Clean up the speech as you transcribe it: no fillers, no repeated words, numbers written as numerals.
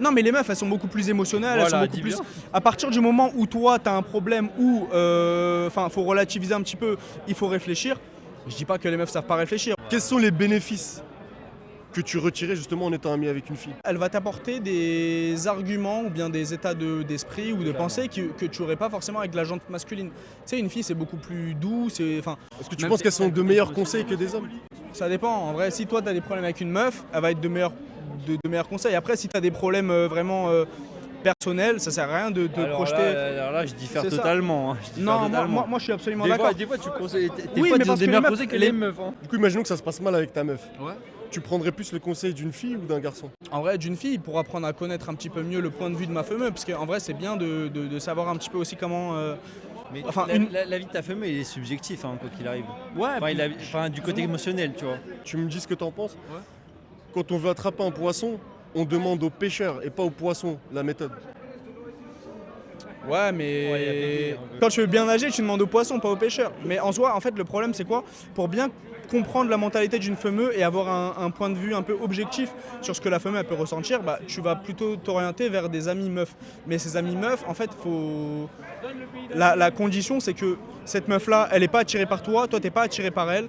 Non, mais les meufs, elles sont beaucoup plus émotionnelles, elles sont Voilà, beaucoup dis plus. bien. À partir du moment où toi, t'as un problème ou, enfin, faut relativiser un petit peu, il faut réfléchir. Je dis pas que les meufs savent pas réfléchir. Quels sont les bénéfices que tu retirais justement en étant ami avec une fille? Elle va t'apporter des arguments ou bien des états d'esprit ou de Clairement. pensée que tu aurais pas forcément avec la jante masculine. Tu sais, une fille, c'est beaucoup plus doux, enfin, Est-ce que tu même- penses qu'elles sont de meilleurs conseils que des hommes? ça dépend. En vrai, si toi, t'as des problèmes avec une meuf, elle va être de meilleurs conseils. Après, si t'as des problèmes vraiment personnels, ça sert à rien de te projeter. Alors là, je diffère C'est ça. totalement. Je diffère Non, totalement. moi, je suis absolument Des d'accord. fois, des fois, tu conseilles. Tes Oui, potes mais ils ont parce des que meilleurs les meufs- conseils que les- les meufs. Hein. Du coup, imaginons que ça se passe mal avec ta meuf. Ouais. Tu prendrais plus le conseil d'une fille ou d'un garçon? En vrai, d'une fille, pour apprendre à connaître un petit peu mieux le point de vue de ma femme, parce qu'en vrai, c'est bien de savoir un petit peu aussi comment. Mais Enfin, la vie de ta femme, il est subjectif, hein, quoi qu'il arrive. Ouais, Enfin, du côté émotionnel, tu vois. Tu me dis ce que t'en penses? Ouais. Quand on veut attraper un poisson, on demande au pêcheur et pas au poisson la méthode. Ouais, mais Ouais, y a pété, hein, quand tu veux bien nager, tu demandes aux poissons, pas aux pêcheurs. Mais en soi, en fait, le problème, c'est quoi? Pour bien comprendre la mentalité d'une femmeuse et avoir un point de vue un peu objectif sur ce que la femmeuse elle peut ressentir, bah, tu vas plutôt t'orienter vers des amis meufs. Mais ces amis meufs, en fait, la condition, c'est que cette meuf-là, elle n'est pas attirée par toi, toi, t'es pas attiré par elle.